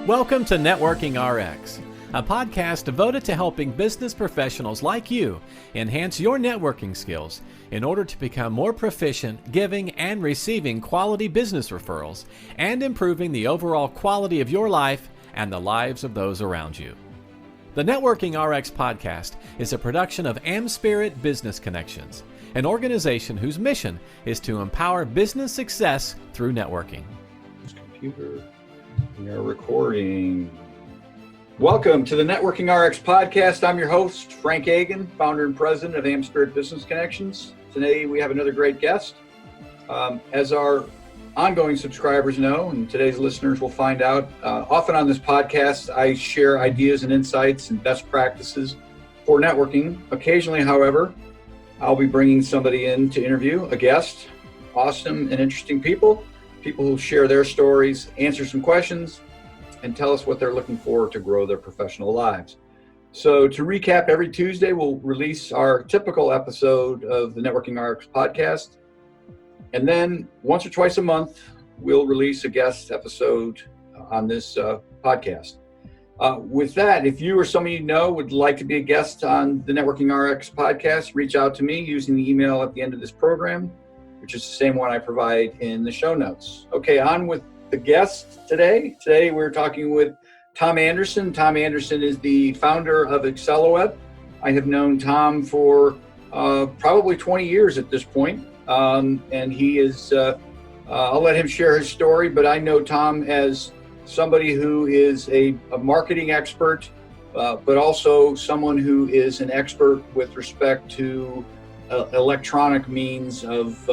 Welcome to Networking RX, a podcast devoted to helping business professionals like you enhance your networking skills in order to become more proficient giving and receiving quality business referrals and improving the overall quality of your life and the lives of those around you. The Networking RX podcast is a production of AmSpirit Business Connections, an organization whose mission is to empower business success through networking. Computer. We are recording. Welcome to the Networking RX podcast. I'm your host, Frank Agan, founder and president of AmSpirit Business Connections. Today we have another great guest. As our ongoing subscribers know, and today's listeners will find out, often on this podcast I share ideas and insights and best practices for networking. Occasionally, however, I'll be bringing somebody in to interview, a guest, awesome and interesting people who share their stories, answer some questions, and tell us what they're looking for to grow their professional lives. So to recap, every Tuesday we'll release our typical episode of the Networking RX podcast. And then once or twice a month, we'll release a guest episode on this podcast. With that, if you or somebody you know would like to be a guest on the Networking RX podcast, reach out to me using the email at the end of this program, which is the same one I provide in the show notes. Okay, on with the guest today. Today we're talking with Tom Anderson. Tom Anderson is the founder of AcceloWeb. I have known Tom for probably 20 years at this point. And he is, I'll let him share his story, but I know Tom as somebody who is a marketing expert, but also someone who is an expert with respect to electronic means of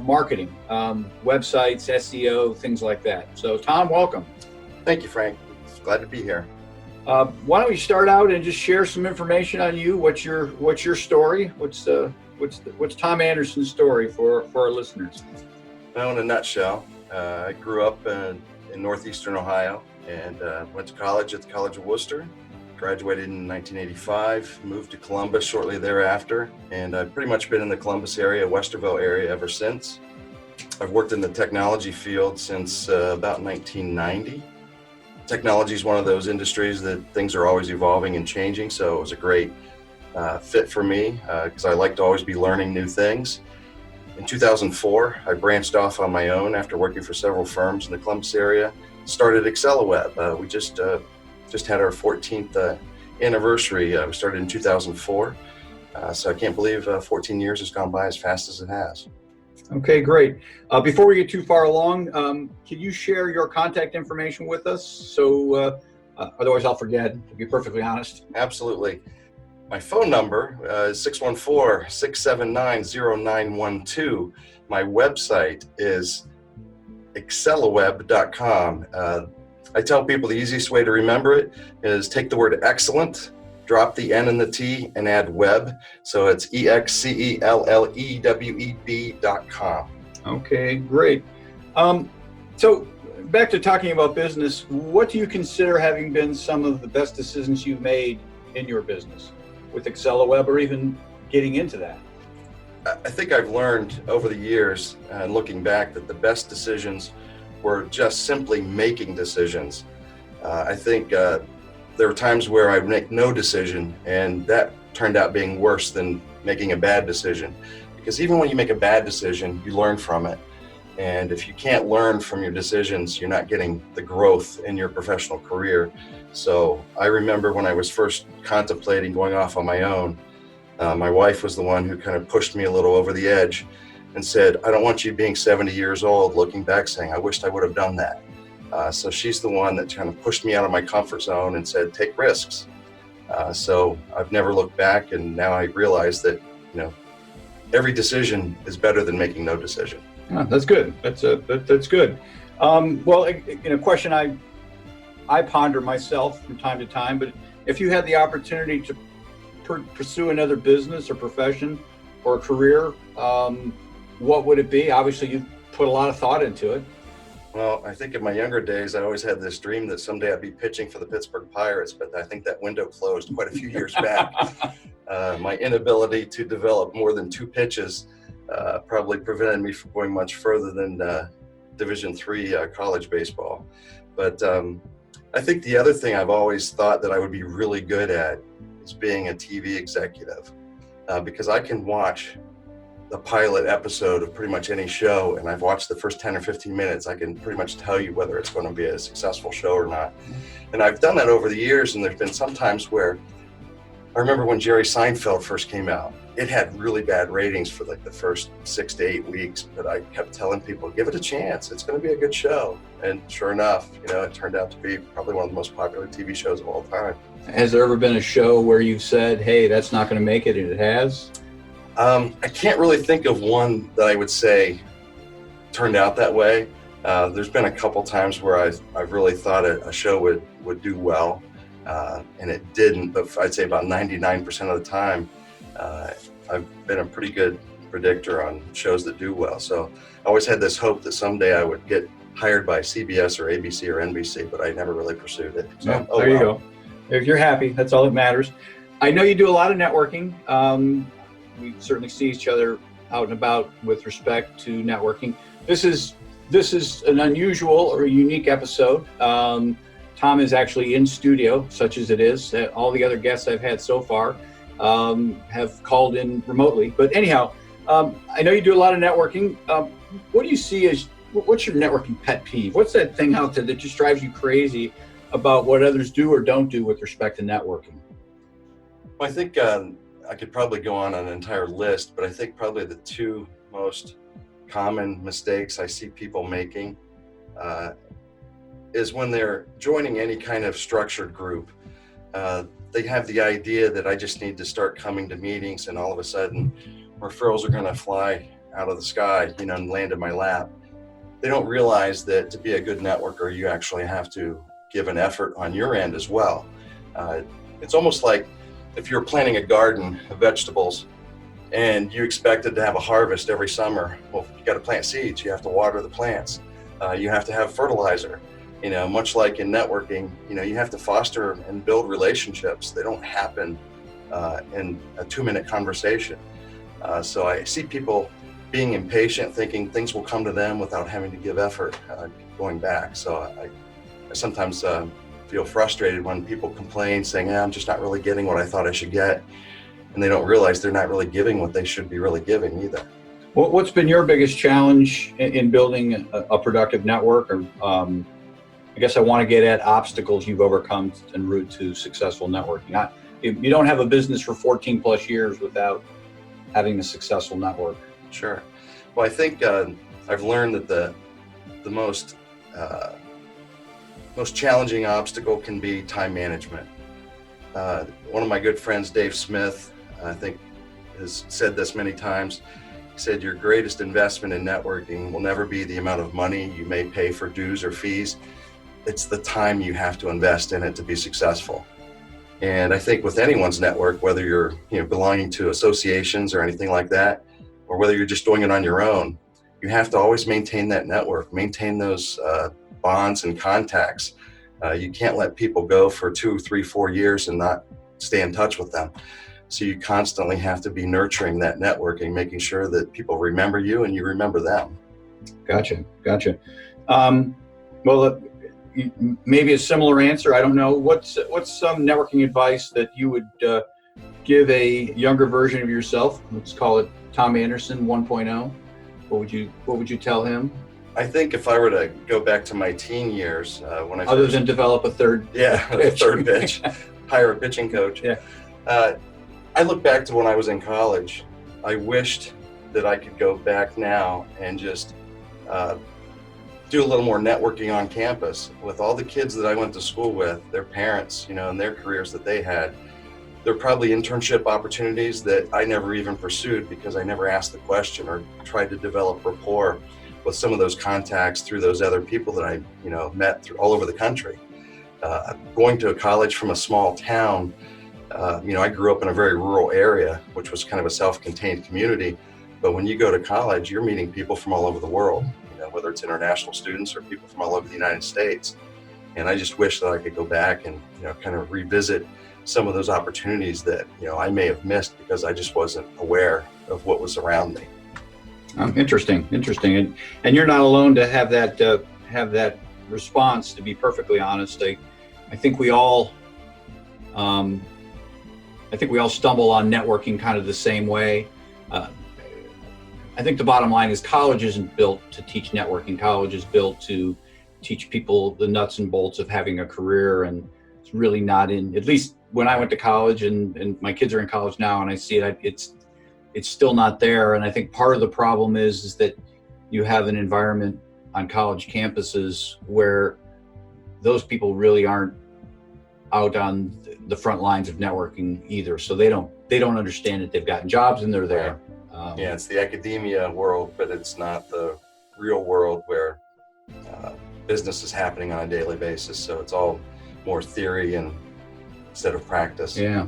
marketing, websites, SEO, things like that. So Tom, welcome. Thank you, Frank. Glad to be here. Why don't we start out and just share some information on you? What's your story? What's Tom Anderson's story for our listeners? Well, in a nutshell, I grew up in northeastern Ohio and went to college at the College of Worcester. Graduated in 1985, moved to Columbus shortly thereafter, and I've pretty much been in the Columbus area, Westerville area ever since. I've worked in the technology field since about 1990. Technology is one of those industries that things are always evolving and changing, so it was a great fit for me because I like to always be learning new things. In 2004, I branched off on my own after working for several firms in the Columbus area, started AcceloWeb. We just had our 14th anniversary. We started in 2004. So I can't believe 14 years has gone by as fast as it has. Okay, great. Before we get too far along, can you share your contact information with us? So otherwise I'll forget, to be perfectly honest. Absolutely. My phone number is 614-679-0912. My website is AcceloWeb.com. I tell people the easiest way to remember it is take the word excellent, drop the N and the T, and add web. So it's EXCELLEWEB.com. Okay, great. So back to talking about business, what do you consider having been some of the best decisions you've made in your business with AcceloWeb, or even getting into that? I think I've learned over the years, and looking back, that the best decisions were just simply making decisions. I think there were times where I would make no decision, and that turned out being worse than making a bad decision. Because even when you make a bad decision, you learn from it. And if you can't learn from your decisions, you're not getting the growth in your professional career. So I remember when I was first contemplating going off on my own, my wife was the one who kind of pushed me a little over the edge and said, I don't want you being 70 years old looking back saying, I wished I would have done that. So she's the one that kind of pushed me out of my comfort zone and said, take risks. So I've never looked back, and now I realize that, every decision is better than making no decision. Oh, that's good. That's good. Well, a question I ponder myself from time to time, but if you had the opportunity to pursue another business or profession or career, what would it be? Obviously, you put a lot of thought into it. Well, I think in my younger days, I always had this dream that someday I'd be pitching for the Pittsburgh Pirates, but I think that window closed quite a few years back. My inability to develop more than 2 pitches probably prevented me from going much further than Division III college baseball. But I think the other thing I've always thought that I would be really good at is being a TV executive, because I can watch the pilot episode of pretty much any show, and I've watched the first 10 or 15 minutes. I can pretty much tell you whether it's going to be a successful show or not. And I've done that over the years, and there's been some times where I remember when Jerry Seinfeld first came out, it had really bad ratings for like the first 6 to 8 weeks, but I kept telling people, give it a chance. It's going to be a good show. And sure enough, it turned out to be probably one of the most popular TV shows of all time. Has there ever been a show where you've said, hey, that's not going to make it, and it has? I can't really think of one that I would say turned out that way. There's been a couple times where I've really thought a show would do well, and it didn't, but I'd say about 99% of the time, I've been a pretty good predictor on shows that do well. So I always had this hope that someday I would get hired by CBS or ABC or NBC, but I never really pursued it. So, there you go. If you're happy, that's all that matters. I know you do a lot of networking. We certainly see each other out and about with respect to networking. This is an unusual or a unique episode. Tom is actually in studio, such as it is. All the other guests I've had so far have called in remotely. But anyhow, I know you do a lot of networking. What do you see as, what's your networking pet peeve? What's that thing out there that just drives you crazy about what others do or don't do with respect to networking? Well, I think I could probably go on an entire list, but I think probably the two most common mistakes I see people making is when they're joining any kind of structured group. They have the idea that I just need to start coming to meetings and all of a sudden referrals are going to fly out of the sky, and land in my lap. They don't realize that to be a good networker, you actually have to give an effort on your end as well. It's almost like if you're planting a garden of vegetables and you expected to have a harvest every summer. Well, you got to plant seeds, you have to water the plants, you have to have fertilizer. Much like in networking, you have to foster and build relationships. They don't happen in a 2-minute conversation. So I see people being impatient, thinking things will come to them without having to give effort going back. So I sometimes feel frustrated when people complain saying, I'm just not really getting what I thought I should get. And they don't realize they're not really giving what they should be really giving either. What's been your biggest challenge in building a productive network? Or I guess I want to get at obstacles you've overcome en route to successful networking. You don't have a business for 14 plus years without having a successful network. Sure. Well, I think I've learned that the most challenging obstacle can be time management. One of my good friends, Dave Smith, I think has said this many times. He said, your greatest investment in networking will never be the amount of money you may pay for dues or fees. It's the time you have to invest in it to be successful. And I think with anyone's network, whether you're belonging to associations or anything like that, or whether you're just doing it on your own, you have to always maintain that network, maintain those bonds and contacts. You can't let people go for 2, 3, 4 years and not stay in touch with them. So you constantly have to be nurturing that networking, making sure that people remember you and you remember them. Gotcha. Well, maybe a similar answer. I don't know. What's some networking advice that you would give a younger version of yourself? Let's call it Tom Anderson 1.0. What would you tell him? I think if I were to go back to my teen years, when I other than develop a third pitch, hire a pitching coach. Yeah. I look back to when I was in college. I wished that I could go back now and just do a little more networking on campus with all the kids that I went to school with, their parents, and their careers that they had. There are probably internship opportunities that I never even pursued because I never asked the question or tried to develop rapport with some of those contacts through those other people that I, met all over the country. Going to a college from a small town, I grew up in a very rural area, which was kind of a self-contained community. But when you go to college, you're meeting people from all over the world, whether it's international students or people from all over the United States. And I just wish that I could go back and, kind of revisit some of those opportunities that, I may have missed because I just wasn't aware of what was around me. Interesting. And you're not alone to have that response, to be perfectly honest. I think we all stumble on networking kind of the same way. I think the bottom line is college isn't built to teach networking. College is built to teach people the nuts and bolts of having a career, and it's really not in, at least when I went to college, and my kids are in college now and I see it, it's still not there. And I think part of the problem is that you have an environment on college campuses where those people really aren't out on the front lines of networking either. So they don't understand it. They've gotten jobs and they're there. Yeah, it's the academia world, but it's not the real world where business is happening on a daily basis. So it's all more theory and instead of practice. Yeah.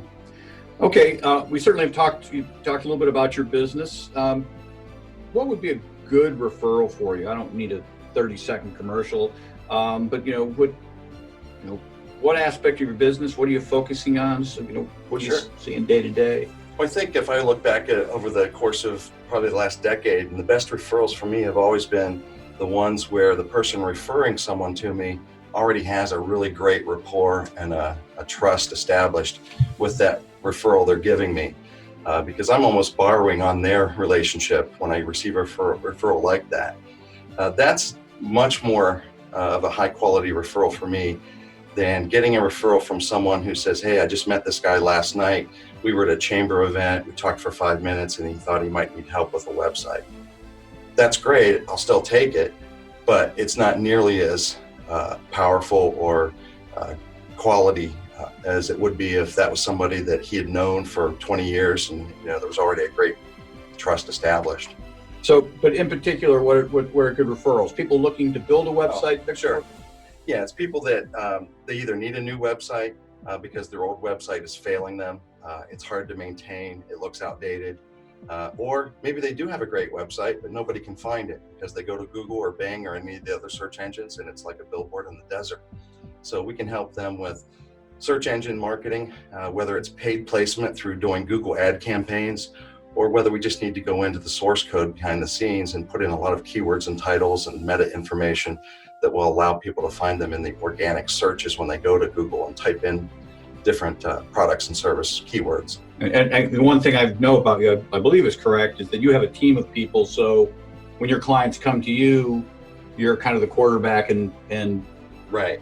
Okay. We certainly have you talked a little bit about your business. What would be a good referral for you? I don't need a 30-second commercial, but what aspect of your business? What are you focusing on? So, what are you seeing day to day? Well, I think if I look back at over the course of probably the last decade, and the best referrals for me have always been the ones where the person referring someone to me already has a really great rapport and a trust established with that referral they're giving me, because I'm almost borrowing on their relationship when I receive a referral like that. That's much more of a high quality referral for me than getting a referral from someone who says, hey, I just met this guy last night. We were at a chamber event, we talked for 5 minutes and he thought he might need help with a website. That's great, I'll still take it, but it's not nearly as powerful or quality as it would be if that was somebody that he had known for 20 years and there was already a great trust established. So, but in particular, what are good referrals? People looking to build a website? Oh, sure. Yeah, it's people that they either need a new website because their old website is failing them. It's hard to maintain, it looks outdated. Or maybe they do have a great website, but nobody can find it because they go to Google or Bing or any of the other search engines and it's like a billboard in the desert. So we can help them with search engine marketing, whether it's paid placement through doing Google ad campaigns, or whether we just need to go into the source code behind the scenes and put in a lot of keywords and titles and meta information that will allow people to find them in the organic searches when they go to Google and type in different products and service keywords. And the one thing I know about you, I believe is correct, is that you have a team of people. So when your clients come to you, you're kind of the quarterback and Right.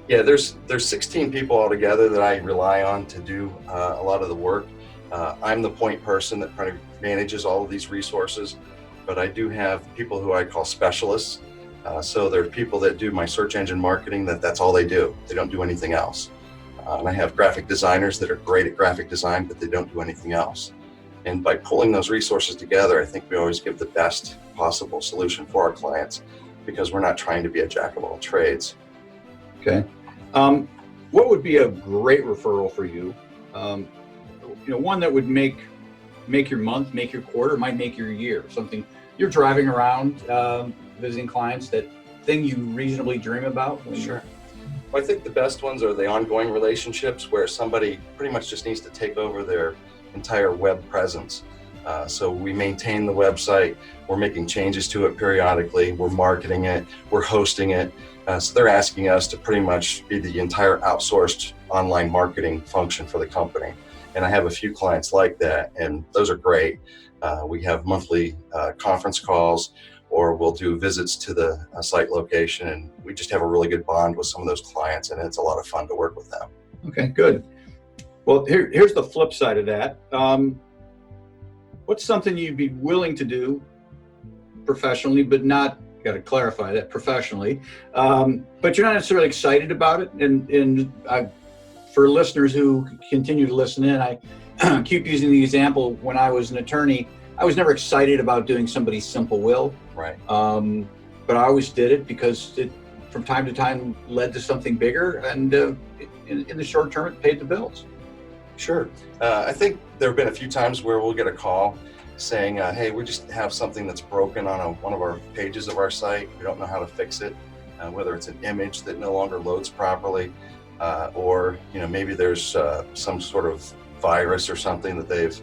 Yeah, there's 16 people altogether that I rely on to do a lot of the work. I'm the point person that kind of manages all of these resources, but I do have people who I call specialists. So there are people that do my search engine marketing, that's all they do. They don't do anything else. And I have graphic designers that are great at graphic design, but they don't do anything else. And by pulling those resources together, I think we always give the best possible solution for our clients because we're not trying to be a jack of all trades. Okay. What would be a great referral for you? One that would make your month, make your quarter, might make your year. Something you're driving around, visiting clients, that thing you reasonably dream about. Sure. Well, I think the best ones are the ongoing relationships where somebody pretty much just needs to take over their entire web presence. So we maintain the website, we're making changes to it periodically, we're marketing it, we're hosting it. So they're asking us to pretty much be the entire outsourced online marketing function for the company. And I have a few clients like that, and those are great. We have monthly conference calls, or we'll do visits to the site location, and we just have a really good bond with some of those clients, and it's a lot of fun to work with them. Okay, good. Well, here's the flip side of that. What's something you'd be willing to do professionally, but not, got to clarify that, professionally, but you're not necessarily excited about it? And for listeners who continue to listen in, I keep using the example, when I was an attorney, I was never excited about doing somebody's simple will. Right. But I always did it because it, from time to time, led to something bigger, and in the short term, it paid the bills. Sure. I think there have been a few times where we'll get a call saying, hey, we just have something that's broken on one of our pages of our site. We don't know how to fix it, whether it's an image that no longer loads properly, or maybe there's some sort of virus or something that they've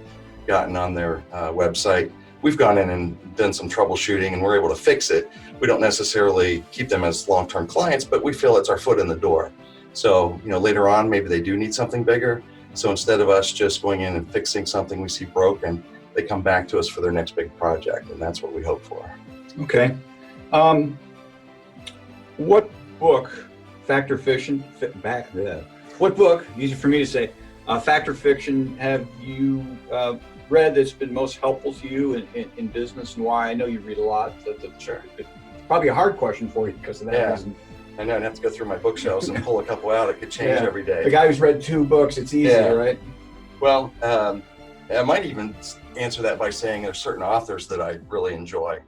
gotten on their website. we've gone in and done some troubleshooting and we're able to fix it. We don't necessarily keep them as long-term clients, but we feel it's our foot in the door. So, later on, maybe they do need something bigger. So instead of us just going in and fixing something we see broken, they come back to us for their next big project. And that's what we hope for. Okay. What book, what book, easy for me to say, fact or fiction, have you read that's been most helpful to you in business, and why? I know you read a lot. Sure. It's probably a hard question for you because of that reason. I know, I'd have to go through my bookshelves and pull a couple out. It could change every day. The guy who's read 2 books, it's easier, right? Well, I might even answer that by saying there's certain authors that I really enjoy.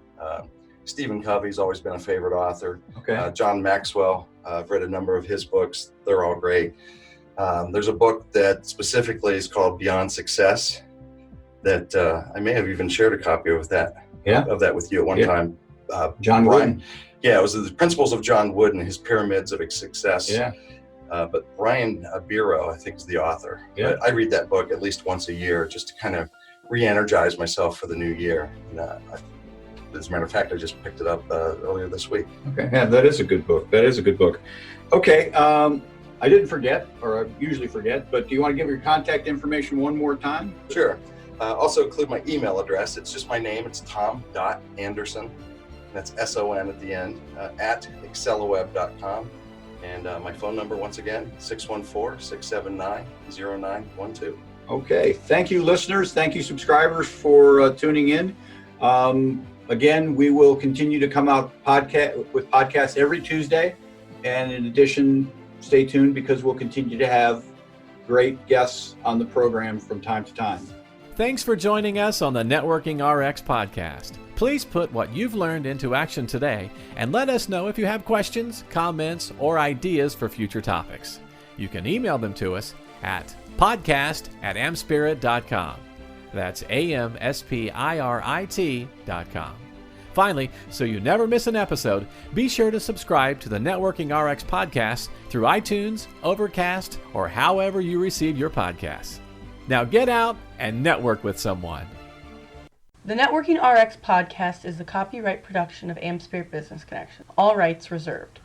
Stephen Covey's always been a favorite author. Okay. John Maxwell, I've read a number of his books. They're all great. There's a book that specifically is called Beyond Success that I may have even shared a copy of that with you at one time. John Wooden. Yeah, it was the Principles of John Wooden, his Pyramids of Success. Yeah. But Brian Biro, I think, is the author. Yeah. I read that book at least once a year just to kind of re-energize myself for the new year. As a matter of fact, I just picked it up earlier this week. Okay, yeah, that is a good book. Okay, I didn't forget, or I usually forget, but do you want to give your contact information one more time? Sure. Also include my email address. It's just my name. It's tom.anderson. That's S-O-N at the end, at excellaweb.com. And my phone number, once again, 614-679-0912. Okay. Thank you, listeners. Thank you, subscribers, for tuning in. Again, we will continue to come out with podcasts every Tuesday. And in addition, stay tuned because we'll continue to have great guests on the program from time to time. Thanks for joining us on the Networking RX podcast. Please put what you've learned into action today and let us know if you have questions, comments, or ideas for future topics. You can email them to us at podcast@amspirit.com. That's AMSPIRIT.com. Finally, so you never miss an episode, be sure to subscribe to the Networking RX podcast through iTunes, Overcast, or however you receive your podcasts. Now get out and network with someone. The Networking RX podcast is the copyright production of AmSpirit Business Connection. All rights reserved.